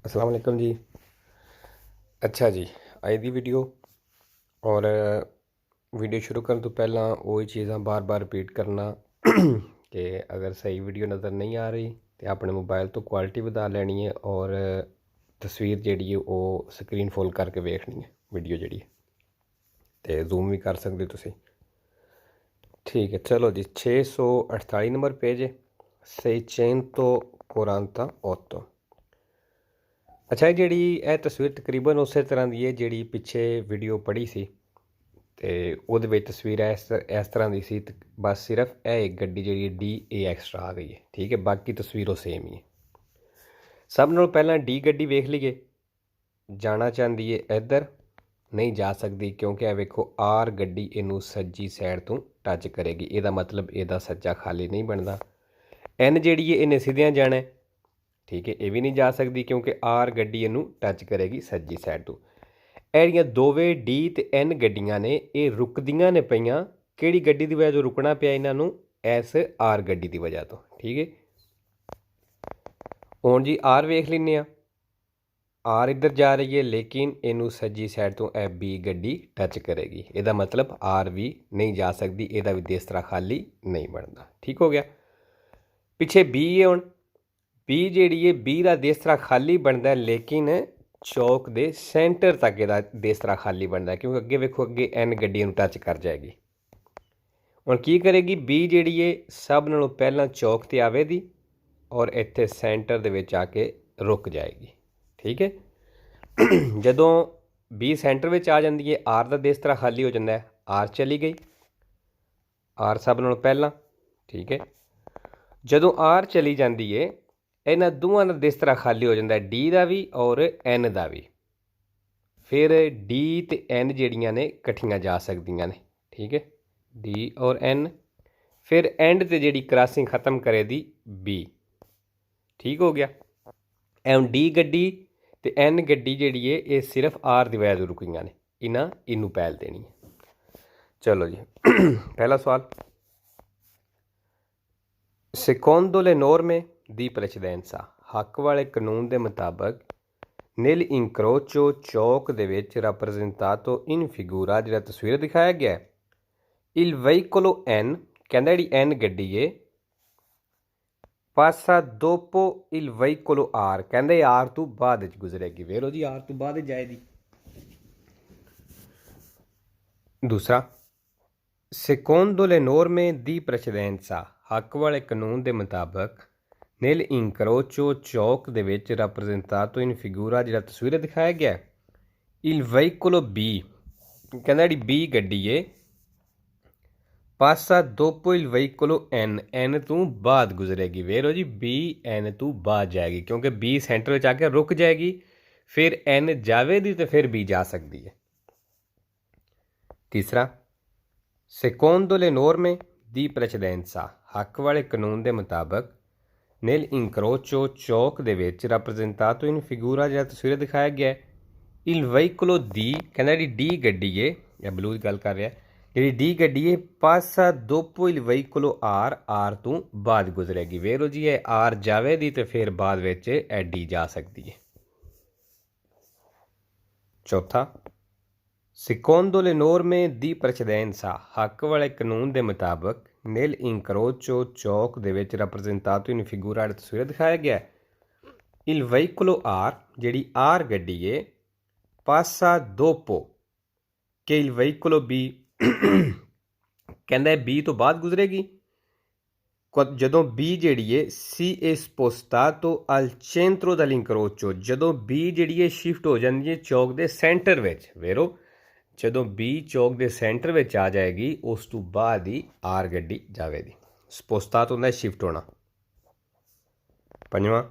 अस्सलाम वालेकुम जी। अच्छा जी, अज दी वीडियो और वीडियो शुरू करने तो पहला वही चीज़ां बार बार रिपीट करना कि अगर सही वीडियो नज़र नहीं आ रही तो अपने मोबाइल तो क्वालिटी बढ़ा लेनी है और तस्वीर जिहड़ी है वो स्क्रीन फुल करके वेखनी है वीडियो जिहड़ी है तो जूम भी कर सकते तुसीं। ठीक है, चलो जी। 648 नंबर पेज है। सेicento quaranta otto। अच्छा, ਇਹ ਤਸਵੀਰ ਤਕਰੀਬਨ ਉਸੇ ਤਰ੍ਹਾਂ ਦੀ ਹੈ ਜਿਹੜੀ ਪਿੱਛੇ ਵੀਡੀਓ ਪੜ੍ਹੀ ਸੀ ਅਤੇ ਉਹਦੇ ਵਿੱਚ ਤਸਵੀਰ ਇਸ ਤਰ੍ਹਾਂ ਦੀ ਸੀ। ਬਸ ਸਿਰਫ ਇਹ ਇੱਕ ਗੱਡੀ ਜਿਹੜੀ ਡੀ ਏ ਐਕਸਟਰਾ ਆ ਗਈ ਹੈ। ਠੀਕ ਹੈ, ਬਾਕੀ ਤਸਵੀਰ ਉਹ ਸੇਮ ਹੀ ਹੈ। ਸਭ ਨਾਲੋਂ ਪਹਿਲਾਂ ਡੀ ਗੱਡੀ ਵੇਖ ਲਈਏ। ਜਾਣਾ ਚਾਹੁੰਦੀ ਹੈ ਇੱਧਰ, ਨਹੀਂ ਜਾ ਸਕਦੀ ਕਿਉਂਕਿ ਇਹ ਵੇਖੋ ਆਰ ਗੱਡੀ ਇਹਨੂੰ ਸੱਜੀ ਸਾਈਡ ਤੋਂ ਟੱਚ ਕਰੇਗੀ। ਇਹਦਾ ਮਤਲਬ ਇਹਦਾ ਸੱਜਾ ਖਾਲੀ ਨਹੀਂ ਬਣਦਾ। ਐਨ ਜਿਹੜੀ ਹੈ ਇਹਨੇ ਸਿੱਧਿਆਂ ਜਾਣਾ। ठीक है, ये भी नहीं जा सकती क्योंकि आर गड्डी इनू टच करेगी सज्जी साइड तो। एड़ियाँ दोवे डी ते एन गड्डियां ने ये रुकदियां ने पईयां किहड़ी गड्डी की वजह तो रुकना पिया इन्हों इस आर गड्डी की वजह तो। ठीक है, हुण जी आर वेख लैने आर इधर जा रही है लेकिन इनू सज्जी साइड तो ए बी गड्डी टच करेगी। ਇਹਦਾ मतलब आर भी नहीं जा सकती, ਇਹਦਾ भी देसरा खाली नहीं बनता। ठीक हो गया। पिछे बी है हुण बी जी है बी का देसरा खाली बनता लेकिन चौक के सेंटर तक यदा देसरा खाली बनता क्योंकि अगे वेखो अगे एन गड्डी टच कर जाएगी। हुण की करेगी बी जी है सब नालों पहला चौक ते आवेगी और इत्थे सेंटर दे विच आके रुक जाएगी। ठीक है, जदों बी सेंटर में आ जाती है आर का देसरा खाली हो जाता है। आर चली गई, आर सब नालों पहला। ठीक है, जदों आर चली जाती है इन्हां दोवां दा देसरा खाली हो जाता है, डी का भी और एन का भी। फिर डी ते एन जिहड़ियां ने इकट्ठियां जा सकदियां ने। ठीक है, डी और एन। फिर एंड ते जिहड़ी क्रॉसिंग खत्म करे दी बी। ठीक हो गया। एम डी गड्डी ते एन गड्डी जिहड़ी है ये सिर्फ आर दी वजह तो रुकियां ने, इन्हां इनू पहल देनी है। चलो जी पहला सवाल, secondo le norme ਦੀ ਪ੍ਰੈਸੀਡੈਂਸਾ ਹੱਕ ਵਾਲੇ ਕਾਨੂੰਨ ਦੇ ਮੁਤਾਬਕ ਨਿਲ ਇਨਕਰੋਚੋ ਚੌਕ ਦੇ ਵਿੱਚ rappresentato in figura ਜਿਹੜਾ ਤਸਵੀਰ ਦਿਖਾਇਆ ਗਿਆ il veicolo N ਕਹਿੰਦਾ ਜਿਹੜੀ N ਗੱਡੀ ਏ passa dopo il veicolo R ਕਹਿੰਦੇ R ਤੋਂ ਬਾਅਦ ਵਿੱਚ ਗੁਜ਼ਰੇਗੀ। ਵੇਖੋ ਜੀ R ਤੋਂ ਬਾਅਦ ਜਾਏਗੀ। दूसरा, secondo le norme di precedenza हक वाले कानून के मुताबक नील इंक्रोचो चौक दे विच rappresentato in figura जिहड़ा तस्वीर दिखाया गया il veicolo B कहंदा जिहड़ी B गड्डी है passa dopo il veicolo N तो बाद गुजरेगी। वेरो जी B N तो बाद जाएगी क्योंकि B सेंटर में आके रुक जाएगी। फिर N जावेगी तो फिर B जा सकती है। तीसरा, secondo le norme di precedenza हक वाले कानून के मुताबक नील इंक्रोचो चौक दे विच rappresentato in figura जिहड़ा तस्वीर दिखाया गया il veicolo D कहंदा जिहड़ी डी गड्डी है या ब्लू की गल कर रहा जिहड़ी डी गड्डी है passa dopo il veicolo R तो बाद गुजरेगी। वेरो जी है R जावेगी तो फिर बाद विच डी जा सकती है। चौथा, secondo le norme di precedenza हक वाले कानून के मुताबक नील इंक्रोचो चौक दे विच rappresentato in figura तस्वीर दिखाया गया il veicolo R जिहड़ी R गड्डी है passa dopo che il veicolo B कहंदा B तो बाद गुजरेगी जदों B जिहड़ी है si è spostato al centro dell'incrocio जदों B जिहड़ी है शिफ्ट हो जाती है चौक के सेंटर विच। वेरो जदों बी चौक के सेंटर में आ जाएगी उस तो बाद ही आर गड्डी जाएगी। स्पोस्ता तो होंदा शिफ्ट होना। पंजवां,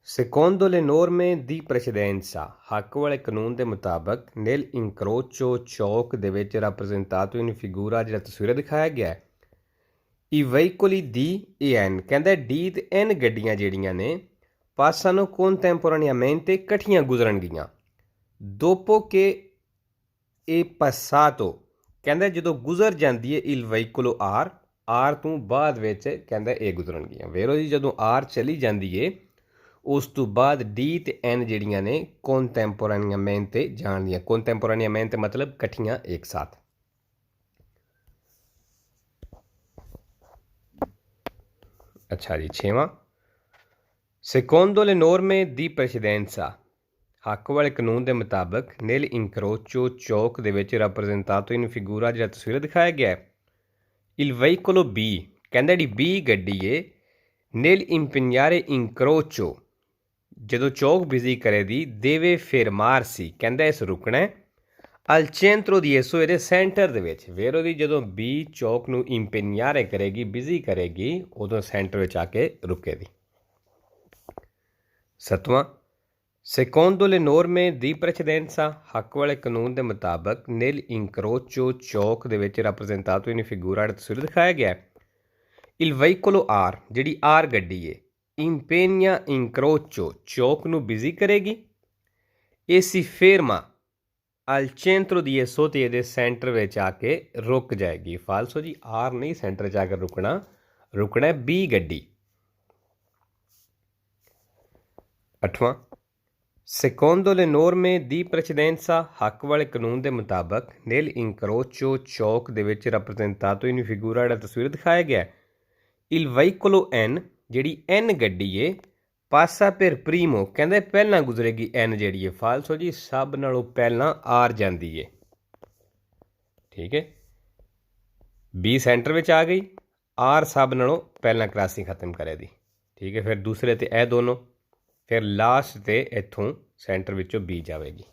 secondo le norme di precedenza हक वाले कानून के मुताबक नील इंक्रोचो चौक दे विच rappresentato in figura जिहड़ा तस्वीर दिखाया गया i veicoli D e N कहंदा डी ते एन गड्डियां जिहड़ियां ने passano contemporaneamente इकट्ठियां गुजरनगियां dopo che ਇਹ passato ਕਹਿੰਦਾ ਜਦੋਂ ਗੁਜ਼ਰ ਜਾਂਦੀ ਹੈ il veicolo R ਤੋਂ ਬਾਅਦ ਵਿੱਚ ਕਹਿੰਦਾ ਇਹ ਗੁਜ਼ਰਨਗੀਆਂ। ਵੇਰੋ ਜੀ ਜਦੋਂ R ਚਲੀ ਜਾਂਦੀ ਹੈ उस तो बाद डी ते एन जिहड़ियां ने कॉन्टेंपोरानियामेंट ते जाण दियां। कॉन्टेंपोरानियामेंट मतलब कट्ठियां एक साथ। अच्छा जी, 6वां, secondo le norme di precedenza हक वाले कानून के मुताबिक नील इंक्रोचो चौक दे विच rappresentato in figura जिहड़ा तस्वीर दिखाया गया है il veicolo B कहंदा जी B गड्डी है nel impegnare incrocio ਜਦੋਂ ਚੌਕ ਬਿਜ਼ੀ ਕਰੇ ਦੀ ਦੇਵੇ ਫੇਰਮਾਰਸੀ ਕਹਿੰਦਾ ਇਸ ਰੁਕਣਾ ਅਲ ਚੈਂਟਰੋ ਦੀ ਐਸੋ ਇਹਦੇ ਸੈਂਟਰ ਦੇ ਵਿੱਚ ਵੇਰੋ ਦੀ ਜਦੋਂ ਬੀ ਚੌਕ ਨੂੰ ਇੰਪੀਨਿਆਰੇ ਕਰੇਗੀ ਬਿਜ਼ੀ ਕਰੇਗੀ ਉਦੋਂ ਸੈਂਟਰ ਵਿੱਚ ਆ ਕੇ ਰੁਕੇਗੀ। 7ਵਾਂ, secondo le norme di precedenza ਹੱਕ ਵਾਲੇ ਕਾਨੂੰਨ ਦੇ ਮੁਤਾਬਕ nel incrocio ਚੌਕ ਦੇ ਵਿੱਚ rappresentato in figura ਤਸਵੀਰ ਦਿਖਾਇਆ ਗਿਆ il veicolo R ਜਿਹੜੀ R ਗੱਡੀ ਹੈ impegna incrocio चौक ਨੂੰ ਬਿਜ਼ੀ ਕਰੇਗੀ e si ferma al centro di esso ਤੇ ਇਹਦੇ ਸੈਂਟਰ ਵਿੱਚ ਆ ਕੇ ਰੁਕ ਜਾਏਗੀ। ਫਾਲਸੋ ਜੀ, ਆਰ ਨਹੀਂ ਸੈਂਟਰ 'ਚ ਆ ਕੇ ਰੁਕਣਾ ਬੀ ਗੱਡੀ। 8ਵਾਂ, secondo le norme di precedenza ਹੱਕ ਵਾਲੇ ਕਾਨੂੰਨ ਦੇ ਮੁਤਾਬਕ nel incrocio ਚੌਕ ਦੇ ਵਿੱਚ rappresentato in figura ਜਿਹੜਾ ਤਸਵੀਰ ਦਿਖਾਇਆ ਗਿਆ il veicolo N ਜਿਹੜੀ N ਗੱਡੀ ਹੈ ਪਾਸਾ ਪਰ ਪ੍ਰੀਮੋ ਕਹਿੰਦੇ ਪਹਿਲਾਂ ਗੁਜ਼ਰੇਗੀ N ਜਿਹੜੀ ਹੈ। ਫਾਲਸੋ ਜੀ, ਸਭ ਨਾਲੋਂ ਪਹਿਲਾਂ ਆਰ ਜਾਂਦੀ ਹੈ। ਠੀਕ ਹੈ, ਬੀ ਸੈਂਟਰ ਵਿੱਚ ਆ ਗਈ, ਆਰ ਸਭ ਨਾਲੋਂ ਪਹਿਲਾਂ ਕ੍ਰਾਸਿੰਗ ਖਤਮ ਕਰੇ ਦੀ। ਠੀਕ ਹੈ, ਫਿਰ ਦੂਸਰੇ ਤੇ ਇਹ ਦੋਨੋਂ, ਫਿਰ ਲਾਸਟ ਤੇ ਇੱਥੋਂ ਸੈਂਟਰ ਵਿੱਚੋਂ ਬੀ ਜਾਵੇਗੀ।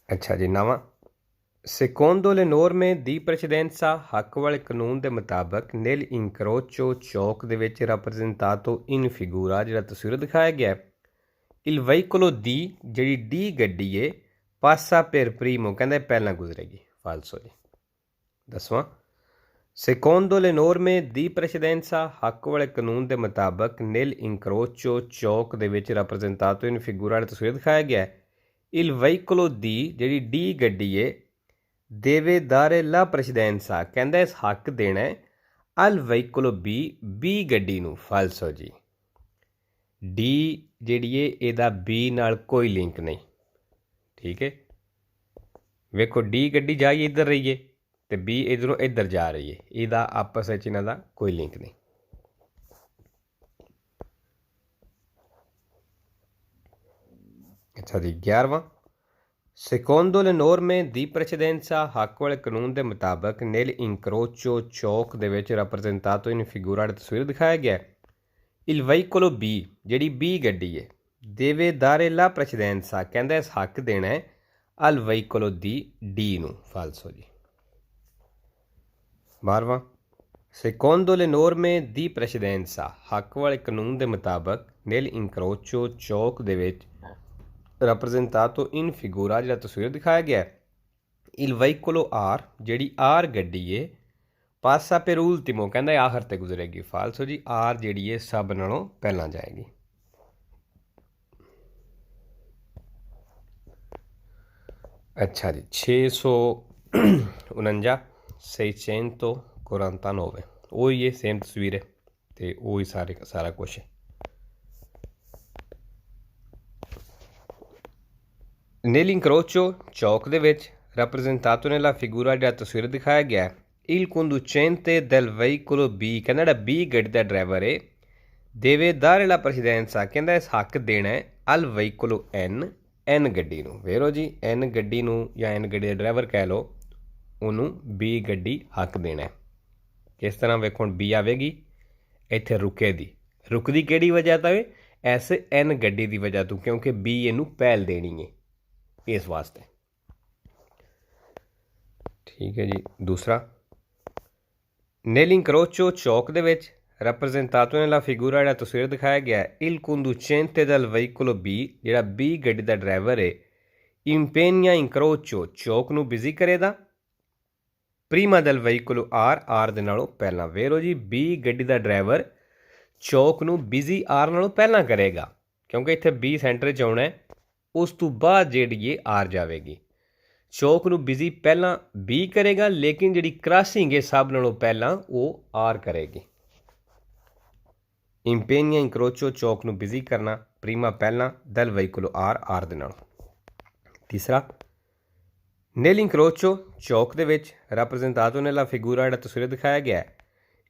ਅੱਛਾ ਜੀ, 9ਵਾਂ, secondo le norme di precedenza ਹੱਕ ਵਾਲੇ ਕਾਨੂੰਨ ਦੇ ਮੁਤਾਬਕ nel incrocio ਚੌਕ ਦੇ ਵਿੱਚ rappresentato in figura ਜਿਹੜਾ ਤਸਵੀਰ ਦਿਖਾਇਆ ਗਿਆ il veicolo D ਜਿਹੜੀ ਡੀ ਗੱਡੀ ਹੈ ਪਾਸਾ per primo ਕਹਿੰਦਾ ਪਹਿਲਾਂ ਗੁਜ਼ਰੇਗੀ। ਫਾਲਸੋ ਜੀ। 10ਵਾਂ, secondo le norme di precedenza ਹੱਕ ਵਾਲੇ ਕਾਨੂੰਨ ਦੇ ਮੁਤਾਬਕ nel incrocio ਚੌਕ ਦੇ ਵਿੱਚ rappresentato in figura ਜਿਹੜਾ ਤਸਵੀਰ ਦਿਖਾਇਆ ਗਿਆ il veicolo D ਜਿਹੜੀ ਡੀ ਗੱਡੀ ਹੈ deve dare la precedenza ਕਹਿੰਦਾ ਇਸ ਹੱਕ ਦੇਣਾ al veicolo B B ਗੱਡੀ ਨੂੰ। ਫਾਲਸੋ ਜੀ, ਡੀ ਜਿਹੜੀ ਹੈ ਇਹਦਾ B ਨਾਲ ਕੋਈ ਲਿੰਕ ਨਹੀਂ। ਠੀਕ ਹੈ, ਵੇਖੋ ਡੀ ਗੱਡੀ ਜਾਈ ਇੱਧਰ ਰਹੀ ਹੈ ਤੇ B ਇੱਧਰੋਂ ਇੱਧਰ ਜਾ ਰਹੀ ਹੈ, ਇਹਦਾ ਆਪਸ ਵਿੱਚ ਇਹਨਾਂ ਦਾ ਕੋਈ ਲਿੰਕ ਨਹੀਂ। ਅੱਛਾ ਜੀ, 11ਵਾਂ, secondo le norme di precedenza ਹੱਕ ਵਾਲੇ ਕਾਨੂੰਨ ਦੇ ਮੁਤਾਬਕ nel incrocio ਚੌਕ ਦੇ ਵਿੱਚ rappresentato in figura ਤਸਵੀਰ ਦਿਖਾਇਆ ਗਿਆ il veicolo B ਜਿਹੜੀ B ਗੱਡੀ ਹੈ deve dare la precedenza ਕਹਿੰਦਾ ਇਸ ਹੱਕ ਦੇਣਾ al veicolo D D ਨੂੰ। ਫਾਲਸੋ ਜੀ। 12ਵਾਂ, secondo le norme di precedenza ਹੱਕ ਵਾਲੇ ਕਾਨੂੰਨ ਦੇ ਮੁਤਾਬਕ nel incrocio ਚੌਕ ਦੇ ਵਿੱਚ rappresentato in figura ਜਿਹੜਾ ਤਸਵੀਰ ਦਿਖਾਇਆ ਗਿਆ il veicolo R ਜਿਹੜੀ R ਗੱਡੀ ਹੈ ਪਾਸਾ per ultimo ਕਹਿੰਦਾ ਆਖਰ ਤੇ ਗੁਜ਼ਰੇਗੀ। ਫਾਲਸੋ ਜੀ, R ਜਿਹੜੀ ਹੈ ਸਭ ਨਾਲੋਂ ਪਹਿਲਾਂ ਜਾਏਗੀ। ਅੱਛਾ ਜੀ, 649 649 ਉਹੀ ਹੈ, ਸੇਮ ਤਸਵੀਰ ਹੈ ਤੇ ਉਹੀ ਸਾਰਾ ਕੁਛ ਹੈ। nel incrocio ਚੌਕ ਦੇ ਵਿੱਚ rappresentato nella figura ਜਿਹੜਾ ਤਸਵੀਰ ਦਿਖਾਇਆ ਗਿਆ il conducente del veicolo B ਕਹਿੰਦਾ ਜਿਹੜਾ B ਗੱਡੀ ਦਾ ਡਰਾਈਵਰ ਹੈ deve dare la precedenza ਕਹਿੰਦਾ ਇਸ ਹੱਕ ਦੇਣਾ al veicolo N ਗੱਡੀ ਨੂੰ। ਵੇਰੋ ਜੀ, N ਗੱਡੀ ਨੂੰ ਜਾਂ N ਗੱਡੀ ਦਾ ਡਰਾਈਵਰ ਕਹਿ ਲਓ, ਉਹਨੂੰ B ਗੱਡੀ ਹੱਕ ਦੇਣਾ। ਕਿਸ ਤਰ੍ਹਾਂ ਵੇਖੋ, ਹੁਣ B ਆਵੇਗੀ ਇੱਥੇ ਰੁਕਦੀ ਕਿਹੜੀ ਵਜ੍ਹਾ ਤੋਂ ਹੈ? ਇਸ N ਗੱਡੀ ਦੀ ਵਜ੍ਹਾ ਤੋਂ, ਕਿਉਂਕਿ B ਇਹਨੂੰ ਪਹਿਲ ਦੇਣੀ ਹੈ ਇਸ ਵਾਸਤੇ। ਠੀਕ ਹੈ ਜੀ। ਦੂਸਰਾ, nel incrocio ਚੌਕ ਦੇ ਵਿੱਚ rappresentato nella figura ਜਿਹੜਾ ਤਸਵੀਰ ਦਿਖਾਇਆ ਗਿਆ il conducente del veicolo B ਜਿਹੜਾ B ਗੱਡੀ ਦਾ ਡਰਾਈਵਰ ਹੈ impegna incrocio ਚੌਕ ਨੂੰ ਬਿਜ਼ੀ ਕਰੇਗਾ prima del veicolo R ਦੇ ਨਾਲੋਂ ਪਹਿਲਾਂ। ਵੇਰੋ ਜੀ, B ਗੱਡੀ ਦਾ ਡਰਾਈਵਰ ਚੌਕ ਨੂੰ ਬਿਜ਼ੀ R ਨਾਲੋਂ ਪਹਿਲਾਂ ਕਰੇਗਾ ਕਿਉਂਕਿ ਇੱਥੇ B ਸੈਂਟਰ 'ਚ ਆਉਣਾ, ਉਸ ਤੋਂ ਬਾਅਦ ਜਿਹੜੀ ਇਹ R ਜਾਵੇਗੀ। चौक नूं बिजी पहला बी करेगा, लेकिन जिहड़ी क्रॉसिंग है सब नालों पहला वो आर करेगी। इंपेनिया इंक्रोचो चौक नूं बिजी करना, प्रीमा पहला दल वेइकुलो आर दे नाल। तीसरा नेल इंक्रोचो चौक दे विच rappresentato nella figura जिहड़ा तस्वीर दिखाया गया है,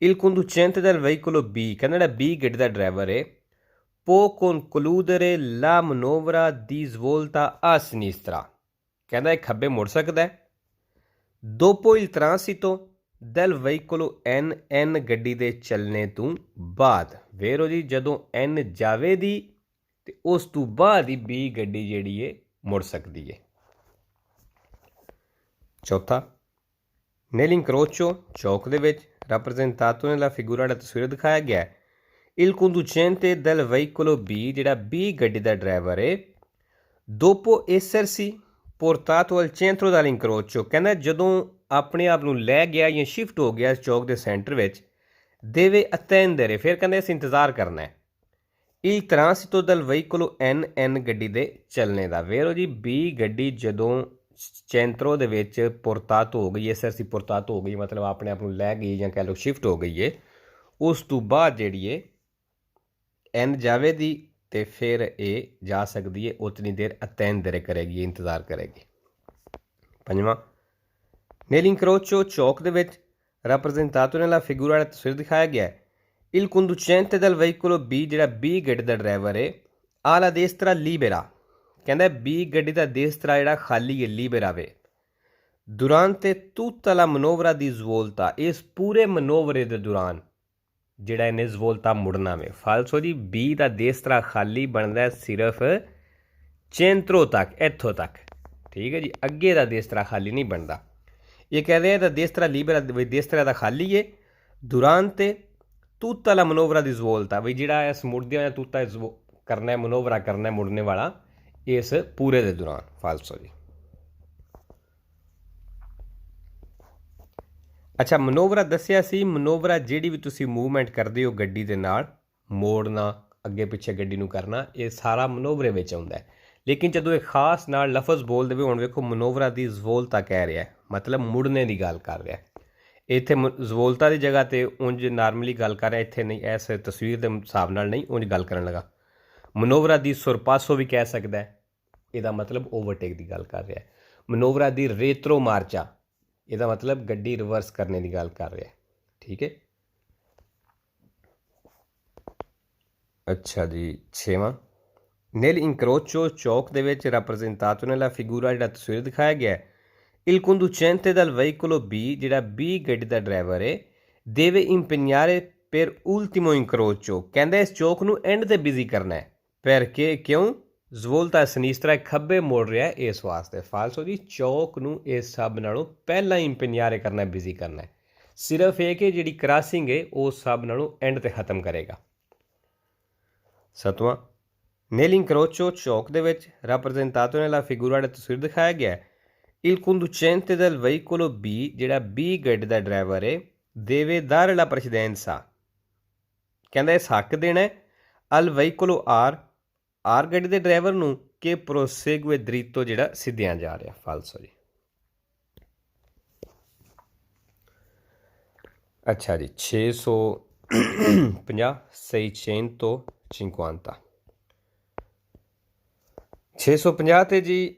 il conducente del veicolo B, कहंदा जिहड़ा B गड्डी दा ड्राइवर है, può concludere la manovra di svolta a sinistra, कहंदा ਇਹ ਖੱਬੇ ਮੁੜ ਸਕਦਾ ਹੈ। dopo il transito del veicolo N ਗੱਡੀ ਦੇ ਚੱਲਣੇ ਤੋਂ ਬਾਅਦ, ਵੇਰੋ ਜੀ ਜਦੋਂ N ਜਾਵੇ ਦੀ ਤੇ ਉਸ ਤੋਂ ਬਾਅਦ ਹੀ B ਗੱਡੀ ਜਿਹੜੀ ਹੈ ਮੁੜ ਸਕਦੀ ਹੈ। चौथा नेल इंक्रोचो चौक दे विच rappresentato nella figura जिहड़ा तस्वीर दिखाया गया है, il conducente del veicolo B, जिहड़ा B गड्डी दा ड्राइवर है, dopo essersi portato al centro dall'incrocio, कहंदा जदों अपने आप नूं लै गया या शिफ्ट हो गया चौक दे सेंटर विच, deve attendere, फिर कहंदे असीं इंतज़ार करना है, il transito del veicolo N गड्डी दे चलने दा। वेरो जी B गड्डी जदों चैंत्रो दे विच पोर्टातो हो गई है, एसआरसी पोर्टातो हो गई, मतलब अपने आप लै गई या कह लो शिफ्ट हो गई है, उस तो बाद जिहड़ी है एन जावे दी ते फिर ये जा सकती है, उतनी देर अतेंदरे करेगी, इंतज़ार करेगी। पंजवां नेल इंक्रोचो चौक दे विच rappresentato nella figura जिहड़ा तस्वीर दिखाया गया है, il conducente del veicolo B, जिहड़ा B गड्डी दा ड्राइवर है, alla destra libera, कहंदा B गड्डी दा destra जिहड़ा खाली है, libera वे, durante tutta la manovra di svolta, इस पूरे मनोवरे दे दौरान जिहड़ा इन्हें svolta मुड़ना वे। फालसो जी B दा destra खाली बनदा है सिर्फ centro तक, इत्थों तक, ठीक है जी, अगे दा destra खाली नहीं बनता। ये कह रहे हैं दा destra libera, destra दा खाली है, durante tutta la manovra di svolta, भी जिहड़ा इस मुड़दे होया तूता करना है, मनोवरा करना है मुड़ने वाला, इस पूरे दे दौरान। फालसो जी अच्छा मनोवरा दसिया सी, मनोवरा जिहड़ी भी तुसी मूवमेंट करदे हो गड्डी दे नाल, मोड़ना अगे पिछे गड्डी नूं करना, ये सारा मनोवरे विच आउंदा है। लेकिन जदों एक खास नाल लफज बोलदे वे, हुण वेखो मनोवरा दी ज़वोलता कह रहा है, मतलब मुड़ने की गल कर रहा है। इत्थे ज़वोलता की जगह ते उंज नॉर्मली गल कर रहा, इत्थे नहीं, इस तस्वीर के हिसाब नाल नहीं उंज गल करन लगा। मनोवरा दी सुरपासो भी कह सकता है, ਇਹਦਾ मतलब ओवरटेक की गल कर रहा है। मनोवरा दी रेत्रो मार्चा, ਇਹਦਾ मतलब गड्डी रिवर्स करने की गल कर रहा है, ठीक है। अच्छा जी छेवां नेल इंक्रोचो चौक दे विच rappresentato nella figura जिहड़ा तस्वीर दिखाया गया है, il conducente del veicolo B, जिहड़ा B गड्डी दा ड्राइवर है, deve impegnare per ultimo incrocio, कहंदा इस चौक नूं एंड ते बिजी करना है, perché क्यों ज़वोलता सनीस्त्रा खब्बे मोड़ रहा है इस वास्ते। फालसो जी चौक नूं इस सब नालों पहला इंपनियारे करना है, बिजी करना है, सिर्फ ये कि जिहड़ी क्रॉसिंग है वो सब नालों एंड ते खत्म करेगा। सतवां नेल इंक्रोचो चौक दे विच rappresentato nella figura जिहड़ा तस्वीर दिखाया गया है, il conducente del veicolo B, जिहड़ा B गड्डी दा ड्राइवर है, deve dare la precedenza, कहंदा इस हक देना है al veicolo आर गड्डी दे ड्राइवर नूं के प्रोसेगुए दरितो जिहड़ा सिद्धियां जा रहा। फालसो जी अच्छा जी 650 650 650 ते जी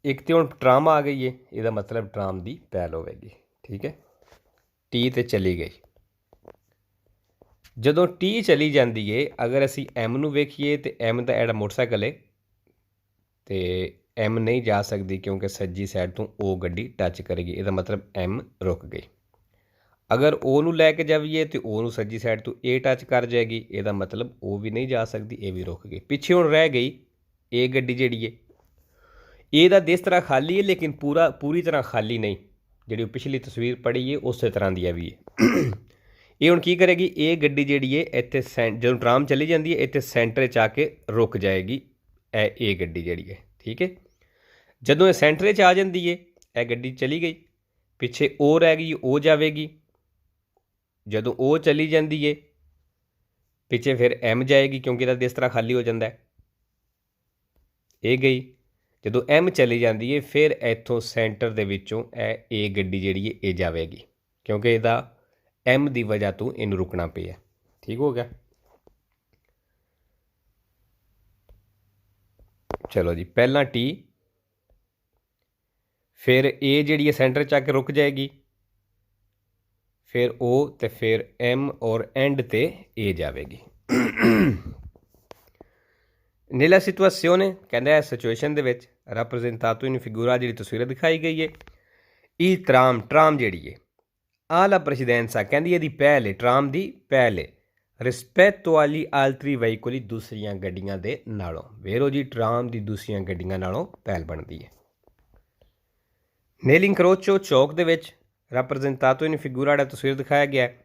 एक तो हुण ट्राम आ गई है, इसका मतलब ट्राम की पैल होगी, ठीक है। टी तो चली गई, जदों टी चली जाती है, अगर असी एम नूं वेखीए तो एम का एड़ा मोटरसाइकिल है तो एम नहीं जा सकती, क्योंकि सज्जी साइड तो ओ गड्डी टच करेगी, इसका मतलब एम रुक गई। अगर ओ नूं लैके जाइए तो ओ नूं सज्जी साइड तो ए टच कर जाएगी, इसका मतलब ओ भी नहीं जा सकती, ए भी रुक गई। पिछे हुण रह गई ए गड्डी जिहड़ी है, ए दा दिस तरह खाली है, लेकिन पूरी तरह खाली नहीं, जिहड़ी पिछली तस्वीर पढ़ी है उस तरह दी भी है। ये हुण की करेगी, ये गड्डी जिहड़ी है इत्थे जदों ट्राम चली जाती है, इत्थे सेंटर च आके रुक जाएगी ए गड्डी जिहड़ी है, ठीक है। जदों ये सेंटर च आ जाती है, यह गड्डी चली गई, पिछे ओ रह गई, ओ जाएगी, जदों ओ चली जाती है पिछे फिर एम जाएगी, क्योंकि इसका दिस तरह खाली हो जाता है, ये गई। ਜਦੋਂ M चली जाती है फिर इत्थों सेंटर दे विचों ए गड्डी जिहड़ी है ये जाएगी, क्योंकि इहदा M की वजह तो इनू रुकना पिया। ठीक हो गया। चलो जी, पहला T, फिर A जिहड़ी है सेंटर च आके रुक जाएगी, फिर O तो फिर M और एंड ते A जाएगी। Nella situazione, कहते हैं सिचुएशन दे विच rappresentato in figura जी तस्वीर दिखाई गई है। Il ट्राम जी है आला presidenza, कहती है पहले ट्राम की पहले रिस्पैक्टो आली आल्तरी वहीकोली दूसरिया गड्डियां दे नालों, वेरो जी ट्राम की दूसरिया गड्डियां नालों पहल बनती है। Nell'incrocio चौक दे विच rappresentato in figura तस्वीर दिखाया गया है।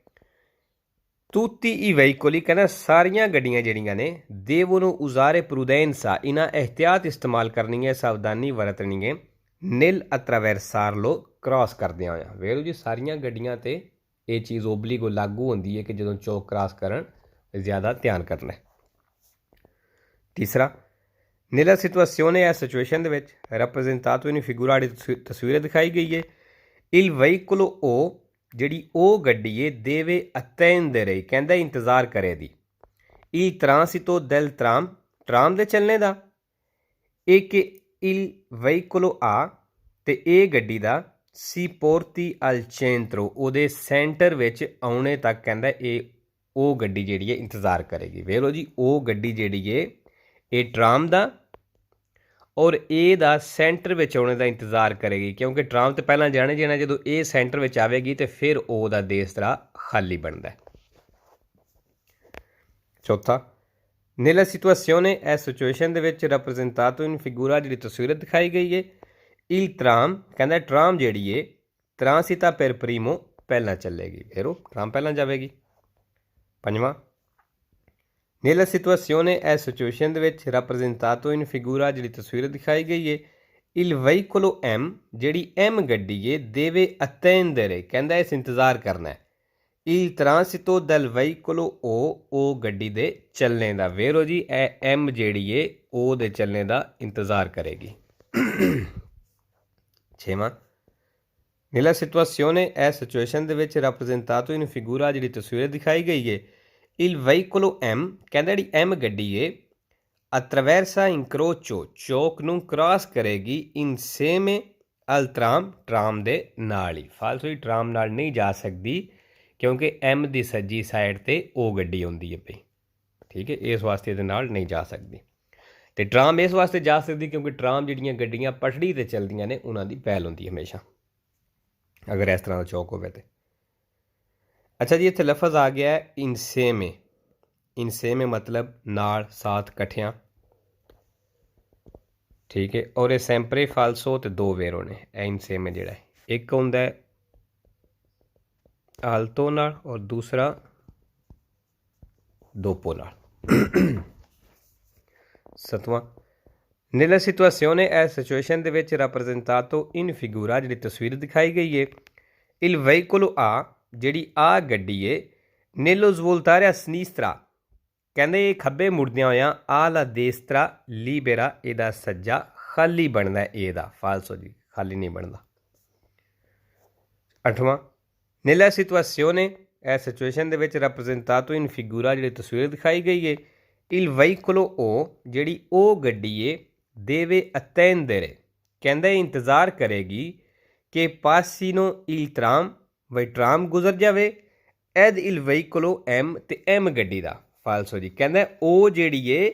तुती ई वहीकोली कहना सारिया गड्डियां जड़ियां ने देवों उजारे प्रुदेंसा, इन्हें एहतियात इस्तेमाल करनी है, सावधानी वरतनी है। नील अत्रावेरसारलो क्रॉस करदे होया, वेरो जी सारिया गड्डियां ते ये चीज़ ओबलीगो लागू होंदी है कि जो चौक क्रॉस करन ज़्यादा ध्यान करना है। तीसरा, नीला सिचुएशने है सिचुएशन दे विच rappresentato in figura तस्वीर दिखाई गई है। इल वहीकोलो ओ जिहड़ी ओ गड्डी है देवे अतेंदरे, कहंदा इंतज़ार करे दी। इल ट्रांसितो del ट्राम, ट्राम दे चलने दा। एक इल वहीकोलो आ ते ए गड्डी दा सी पोर्ती अल चेंट्रो, ओदे सेंटर विच आने तक कहंदा ए ओ गड्डी जिहड़ी है इंतज़ार करेगी। वेरो जी ओ गड्डी जिहड़ी है ये ट्राम दा और ए दा सेंटर में आने का इंतज़ार करेगी, क्योंकि ट्राम तो पहला जाने जाना, जो ये सेंटर में आएगी तो फिर ओ दा देश दा खाली बनता है। चौथा, nella situazione è सिचुएशन दे विच rappresentato in figura जी तस्वीर दिखाई गई है। il tram कहना ट्राम जी है transita per primo, पहला चलेगी, फिर ट्राम पहला जाएगी। पंजवां, nella situazione è सिचुएशन दे विच rappresentato in figura जी तस्वीर दिखाई गई है। il veicolo M जिहड़ी M गड्डी है देवे attendere, कहंदा इस इंतज़ार करना है। il transito del veicolo O गड्डी दे चलने दा, वेरो जी ए M जिहड़ी है O दे चलने दा इंतज़ार करेगी। छेवां, nella situazione è सिचुएशन दे विच rappresentato in figura जी तस्वीर दिखाई गई है। il veicolo M कहंदा जी M गड्डी है attraversa incrocio, चौक नूं क्रॉस करेगी insieme al tram, ट्राम दे नाल ही। फालतू ही ट्राम नाल नहीं जा सकती, क्योंकि M की सज्जी साइड ते ओ गड्डी आउंदी है पई। ठीक है, इस वास्ते दे नाल नहीं जा सकती। तो ट्राम इस वास्ते जा सकती क्योंकि ट्राम जिहड़ियां गड्डियां पटड़ी ते चलदियां ने उन्हां दी पहल होंदी है हमेशा, अगर इस तरह का चौक होवे ते। अच्छा जी, इत्थे लफज आ गया है इंसेमे। इंसेमे मतलब नाल, साथ, कट्ठियां। ठीक है, और ये सैंपरे फालसो तो दो वेरो ने इंसेमे जिहड़ा है, एक हुंदा है आल्तो नाल और दूसरा दोपो नाल। सतवां, nella situazione è सिचुएशन दे विच rappresentato in figura जिहड़ी तस्वीर दिखाई गई है। il veicolo A जिहड़ी आ गड्डी है nello svoltare a sinistra, कहंदे खब्बे मुड़दियां होया आला देस्त्रा लीबेरा, एदा सज्जा खाली बनदा है, एदा फालसो जी खाली नहीं बनता। अठवां, nella situazione è सिचुएशन दे विच rappresentato in figura जिहड़ी तस्वीर दिखाई गई है। il veicolo O जिहड़ी ओ गड्डी है देवे attendere, कहंदा इंतज़ार करेगी कि passino il tram, वही ट्राम गुजर जावे। एद il veicolo M ते M गड्डी दा फालसो जी, कहंदा ओ जिहड़ी है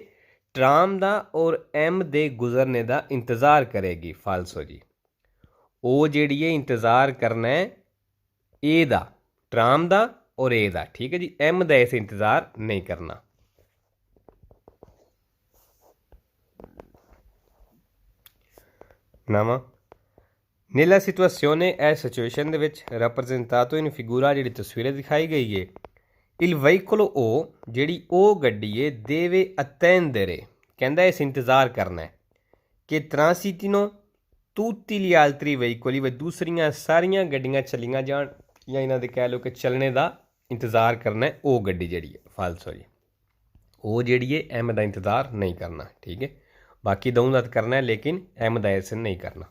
ट्राम दा और M दे गुजरने दा इंतज़ार करेगी, फालसो जी। ओ जिहड़ी है इंतज़ार करना है ए दा, ट्राम दा और ए दा। ठीक है जी, M दा इस इंतज़ार नहीं करना। नवां, nella situazione è सिचुएशन दे विच rappresentato in figura जिहड़ी तस्वीर दिखाई गई है। il veicolo O जिहड़ी ओ गड्डी है देवे attendere, कहंदा इस इंतज़ार करना है कि transitino tutti gli altri veicoli, वे दूसरियां सारियां गड्डियां चलियां जान, या इन्हां दे कह लो कि चलने दा इंतज़ार करना है ओ गड्डी जिहड़ी है, फालसो जी। ओ जिहड़ी है M दा इंतज़ार नहीं करना। ठीक है, बाकी दोनों का करना है लेकिन एम का एस नहीं करना।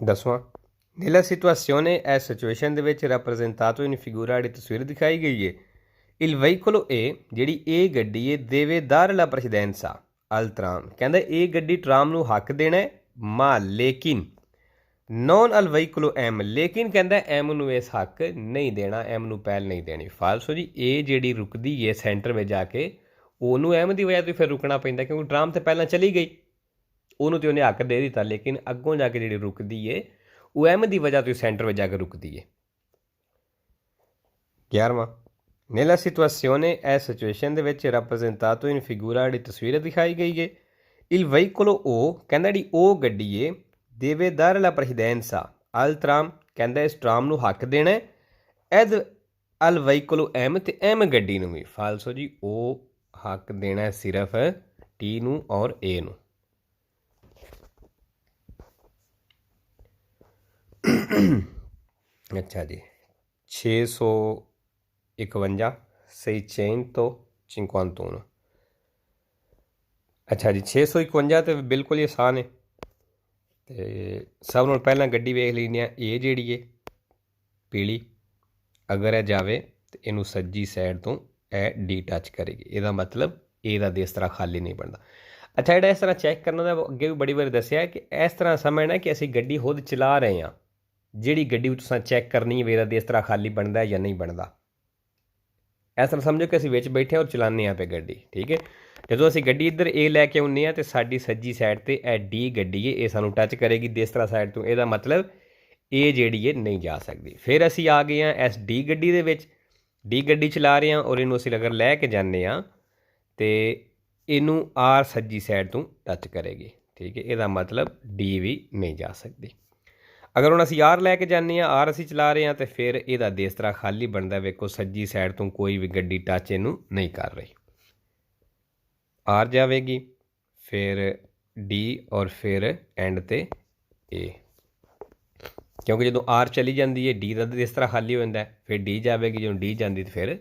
दसवां, nella situazione è सिचुएशन ਦੇ ਵਿੱਚ rappresentato in figura ਜਿਹੜੀ ਤਸਵੀਰ ਦਿਖਾਈ ਗਈ ਹੈ il veicolo A ਜਿਹੜੀ ਇਹ ਗੱਡੀ ਹੈ deve dare la precedenza al tram ਕਹਿੰਦਾ ਇਹ ਗੱਡੀ ਟਰਾਮ ਨੂੰ ਹੱਕ ਦੇਣਾ ਹੈ ਮਾ ਲੇਕਿਨ नॉन अल veicolo M लेकिन कहता M ਨੂੰ ਇਸ ਹੱਕ नहीं देना M ਨੂੰ ਪਹਿਲ नहीं देनी। फालसो जी ਇਹ ਜਿਹੜੀ ਰੁਕਦੀ ਹੈ ਸੈਂਟਰ ਵਿੱਚ ਜਾ ਕੇ ਉਹਨੂੰ M ਦੀ ਵਜ੍ਹਾ ਤੋਂ ਫਿਰ ਰੁਕਣਾ ਪੈਂਦਾ ਕਿਉਂਕਿ ਟਰਾਮ ਤੇ ਪਹਿਲਾਂ ਚਲੀ ਗਈ ਉਹਨੂੰ ਤੇ ਉਹਨੇ ਹੱਕ ਦੇ ਦਿੱਤਾ ਲੇਕਿਨ ਅੱਗੋਂ ਜਾ ਕੇ ਜਿਹੜੀ ਰੁਕਦੀ ਹੈ ਉਹ M ਦੀ ਵਜ੍ਹਾ ਤੋਂ ਸੈਂਟਰ ਵਿੱਚ ਜਾ ਕੇ ਰੁਕਦੀ ਹੈ। 11ਵਾਂ nella situazione è ਸਿਚੁਏਸ਼ਨ ਦੇ ਵਿੱਚ rappresentato in figura ਜਿਹੜੀ ਤਸਵੀਰ ਦਿਖਾਈ ਗਈ ਹੈ il veicolo O ਕਹਿੰਦਾ ਜਿਹੜੀ ਉਹ ਗੱਡੀ ਹੈ देवे दर ला presidenza al tram कहता इस ट्राम ਨੂੰ ਹੱਕ ਦੇਣਾ ਐਦ ਅਲ veicolo M ਤੇ M ਗੱਡੀ ਨੂੰ ਵੀ। ਫਾਲਸੋ ਜੀ ਉਹ ਹੱਕ ਦੇਣਾ ਸਿਰਫ T ਨੂੰ ਔਰ A ਨੂੰ। ਅੱਛਾ ਜੀ 651 651। ਅੱਛਾ ਜੀ 651 ਤੇ ਬਿਲਕੁਲ ਹੀ ਆਸਾਨ ਹੈ। ਤੇ ਸਭ ਨਾਲੋਂ ਪਹਿਲਾਂ ਗੱਡੀ ਵੇਖ ਲੈਂਦੇ ਹਾਂ ਇਹ ਜਿਹੜੀ ਹੈ ਪੀਲੀ ਅਗਰ ਇਹ ਜਾਵੇ ਤੇ ਇਹਨੂੰ ਸੱਜੀ ਸਾਈਡ ਤੋਂ ਇਹ ਡੀ ਟੱਚ ਕਰੇਗੀ ਇਹਦਾ ਮਤਲਬ ਇਹਦਾ ਦੇ ਇਸ ਤਰ੍ਹਾਂ ਖਾਲੀ ਨਹੀਂ ਬਣਦਾ। ਅੱਛਾ ਜਿਹੜਾ ਇਸ ਤਰ੍ਹਾਂ ਚੈੱਕ ਕਰਨਾ ਦਾ ਅੱਗੇ ਵੀ ਬੜੀ ਵਾਰੀ ਦੱਸਿਆ ਕਿ ਇਸ ਤਰ੍ਹਾਂ ਸਮਝਣਾ ਕਿ ਅਸੀਂ ਗੱਡੀ ਖੁਦ ਚਲਾ ਰਹੇ ਹਾਂ ਜਿਹੜੀ ਗੱਡੀ ਵਿੱਚ ਤੁਸੀਂ ਚੈੱਕ ਕਰਨੀ ਹੈ ਇਹਦਾ ਦੇ ਇਸ ਤਰ੍ਹਾਂ ਖਾਲੀ ਬਣਦਾ ਜਾਂ ਨਹੀਂ ਬਣਦਾ। ਇਸ ਤਰ੍ਹਾਂ ਸਮਝੋ ਕਿ ਅਸੀਂ ਵਿੱਚ ਬੈਠੇ ਹਾਂ ਔਰ ਚਲਾਉਂਦੇ ਹਾਂ ਪਏ ਗੱਡੀ ਠੀਕ ਹੈ। ਜਦੋਂ ਅਸੀਂ ਗੱਡੀ ਇੱਧਰ ਏ ਲੈ ਕੇ ਆਉਂਦੇ ਹਾਂ ਤਾਂ ਸਾਡੀ ਸੱਜੀ ਸਾਈਡ 'ਤੇ ਇਹ ਡੀ ਗੱਡੀ ਹੈ ਇਹ ਸਾਨੂੰ ਟੱਚ ਕਰੇਗੀ ਜਿਸ ਤਰ੍ਹਾਂ ਸਾਈਡ ਤੋਂ ਇਹਦਾ ਮਤਲਬ ਇਹ ਜਿਹੜੀ ਹੈ ਨਹੀਂ ਜਾ ਸਕਦੀ। ਫਿਰ ਅਸੀਂ ਆ ਗਏ ਹਾਂ ਇਸ ਡੀ ਗੱਡੀ ਦੇ ਵਿੱਚ ਡੀ ਗੱਡੀ ਚਲਾ ਰਹੇ ਹਾਂ ਔਰ ਇਹਨੂੰ ਅਸੀਂ ਅਗਰ ਲੈ ਕੇ ਜਾਂਦੇ ਹਾਂ ਅਤੇ ਇਹਨੂੰ ਆਰ ਸੱਜੀ ਸਾਈਡ ਤੋਂ ਟੱਚ ਕਰੇਗੀ ਠੀਕ ਹੈ ਇਹਦਾ ਮਤਲਬ ਡੀ ਵੀ ਨਹੀਂ ਜਾ ਸਕਦੀ। ਅਗਰ ਹੁਣ ਅਸੀਂ ਆਰ ਲੈ ਕੇ ਜਾਂਦੇ ਹਾਂ ਆਰ ਅਸੀਂ ਚਲਾ ਰਹੇ ਹਾਂ ਤਾਂ ਫਿਰ ਇਹਦਾ ਦੇ ਇਸ ਤਰ੍ਹਾਂ ਖਾਲੀ ਬਣਦਾ ਵੇਖੋ ਸੱਜੀ ਸਾਈਡ ਤੋਂ ਕੋਈ ਵੀ ਗੱਡੀ ਟੱਚ ਇਹਨੂੰ ਨਹੀਂ ਕਰ ਰਹੀ। आर जाएगी फिर डी और फिर एंड ते ए क्योंकि जो आर चली जाती है डी का इस तरह खाली हो जाता है फिर डी जाएगी जो डी जाती तो फिर ए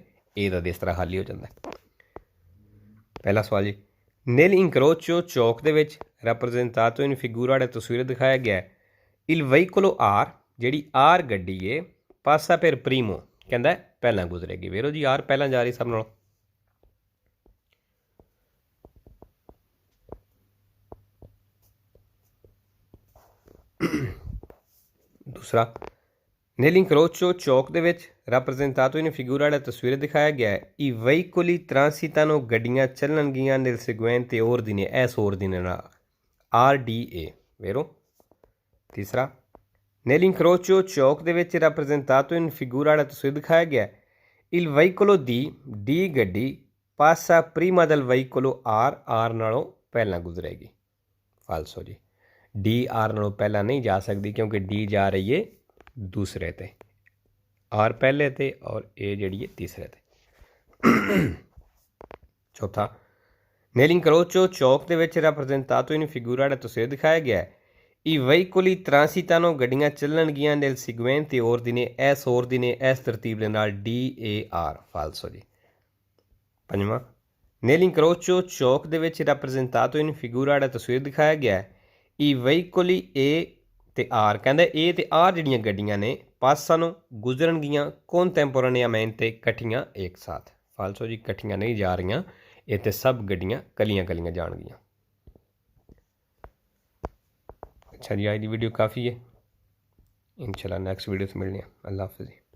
का इस तरह खाली हो जाता है। पहला सवाल जी नील इंक्रोचो चौक के रैप्रजेंटातो इन फिगूरा तस्वीर दिखाया गया है इल veicolo आर जी आर गड्डी है पासा फिर प्रीमो कहता पहला गुजरेगी वेरो जी आर पहला जा रही सब नालों। दूसरा nell'incrocio चौक ਦੇ ਵਿੱਚ rappresentato in figura ਜਿਹੜਾ ਤਸਵੀਰ ਦਿਖਾਇਆ ਗਿਆ ਹੈ i veicoli transitano ਗੱਡੀਆਂ ਚੱਲਣਗੀਆਂ nel seguente ordine ਇਸ ordine ਨਾਲ RDA vero। तीसरा nell'incrocio ਚੌਕ ਦੇ ਵਿੱਚ rappresentato in figura ਜਿਹੜਾ ਤਸਵੀਰ ਦਿਖਾਇਆ ਗਿਆ ਹੈ il veicolo di D ਗੱਡੀ passa prima del veicolo R ਨਾਲੋਂ ਪਹਿਲਾਂ ਗੁਜ਼ਰੇਗੀ। ਫਾਲਸੋ ਜੀ डी आर नालों पहला नहीं जा सकती क्योंकि डी जा रही है दूसरे ते आर पहले ते और ए जी है तीसरे ते। चौथा nell'incrocio चौक के rappresentato in figura तस्वीर दिखाया गया है i veicoli transitano ਗੱਡੀਆਂ ਚੱਲਣਗੀਆਂ nel seguente ordine ਇਸ ordine ਇਸ ਤਰਤੀਬ ਦੇ ਨਾਲ D A R ਫਾਲਸੋ ਜੀ। ਪੰਜਵਾਂ nell'incrocio ਚੌਕ ਦੇ ਵਿੱਚ rappresentato in figura ਤਸਵੀਰ ਦਿਖਾਇਆ ਗਿਆ ਹੈ i veicoli A ਤੇ R ਕਹਿੰਦਾ A ਤੇ R ਜਿਹੜੀਆਂ ਗੱਡੀਆਂ ਨੇ ਪਾਸਾਂ ਨੂੰ ਗੁਜ਼ਰਨਗੀਆਂ contemporaneamente ਇਕੱਠੀਆਂ ਇੱਕ ਸਾਥ। ਫਾਲਸੋ ਜੀ ਇਕੱਠੀਆਂ ਨਹੀਂ ਜਾ ਰਹੀਆਂ ਇਹ ਤੇ ਸਭ ਗੱਡੀਆਂ ਕਲੀਆਂ ਕਲੀਆਂ ਜਾਣਗੀਆਂ। अच्छा जी आज की वीडियो काफ़ी है इंशाल्लाह नेक्स्ट वीडियो से मिलने अल्लाह हाफ़िज़।